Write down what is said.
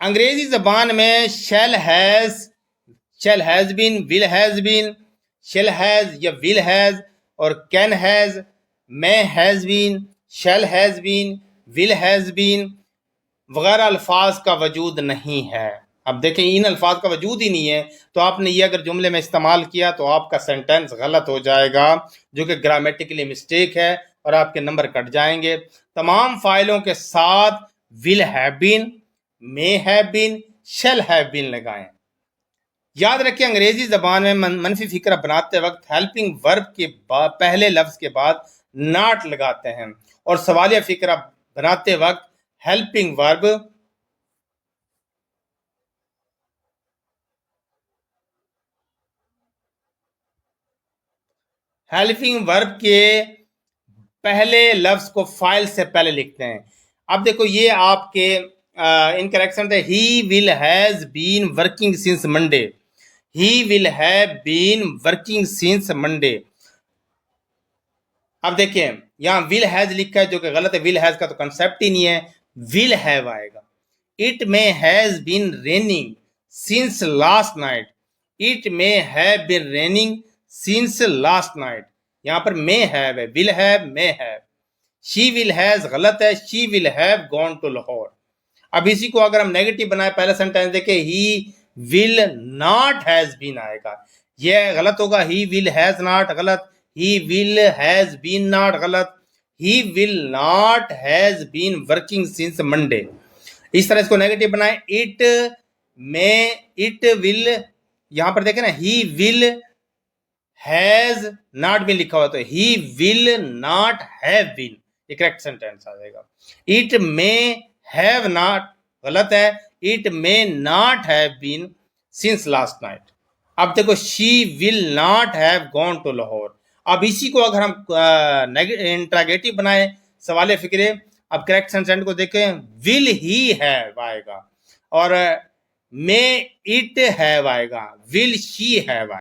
अंग्रेजी जबान में shall has been, will has been, shall has या विल हैज और can has, may has been, shall has been, will has been वगैरह अल्फाज का वजूद नहीं है। अब देखें इन अल्फाज का वजूद ही नहीं है तो आपने ये अगर जुमले में इस्तेमाल किया तो आपका सेंटेंस गलत हो जाएगा, जो कि ग्रामेटिकली मिस्टेक है और आपके नंबर कट जाएंगे। तमाम फाइलों के साथ will have been, may have been, shall have been लगाएं। याद रखिए अंग्रेजी जबान में मनफी फिक्रा बनाते वक्त हेल्पिंग वर्ब के बाद पहले लफ्ज के बाद नॉट लगाते हैं और सवालिया फिक्रा बनाते वक्त हेल्पिंग वर्ब के पहले लफ्ज को फाइल से पहले लिखते हैं। अब देखो ये आपके इनकरेक्शन थे। He will has been working since Monday, he will have been working since Monday. अब देखें यहाँ विल हैज लिखा है जो कि गलत है, विल हैज का तो कंसेप्ट ही नहीं है, विल हैव आएगा। It may has been raining since last night, it may have been raining since last night. यहाँ पर मे हैव है, will have, may have. She will has गलत है, she will have gone to Lahore. अब इसी को अगर हम नेगेटिव बनाए, पहला सेंटेंस देखें, he will not has been आएगा, यह गलत होगा। ही विल हैज नॉट गलत, he will has been not गलत, he will not has been working since Monday. इस तरह इसको नेगेटिव बनाए, इट मे, इट विल, यहां पर देखें ना he will has not been लिखा हुआ तो he will not have been, ये करेक्ट सेंटेंस आ जाएगा। इट मे हैव नॉट गलत है, it may not have been since last night. अब देखो she will not have gone to Lahore. अब इसी को अगर हम इंट्रागेटिव बनाए, सवाल फिक्रे, अब करेक्ट सेंटेंस को देखें, विल ही हैव आएगा और मे इट हैव आएगा, विल शी हैव आएगा।